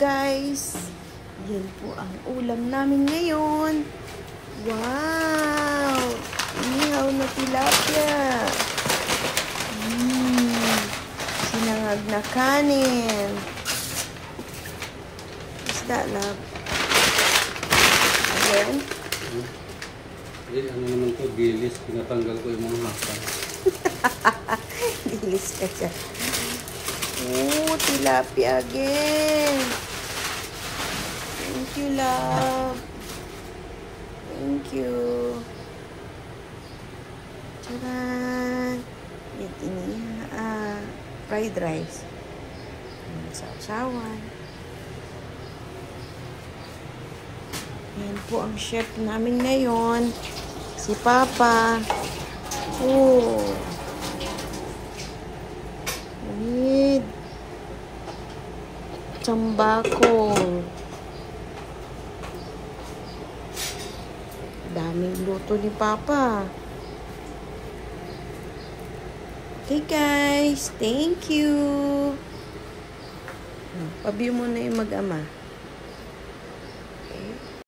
guys. Yan po ang ulam namin ngayon. Wow! Inihaw na tilapia. Sinangag na kanin. Isda, love. Again? Ano naman to, gilis. Pinatanggal ko yung mga haka. Gilis ka siya. Oh, tilapia again. Thank you, love. Thank you. Tcharan! Ini fried rice. Sausawan. Yan po ang chef namin ngayon. Si Papa. Oh. With tsambakong. Daming luto ni Papa. Okay guys, thank you. Pabiyo mo na yung mag-ama.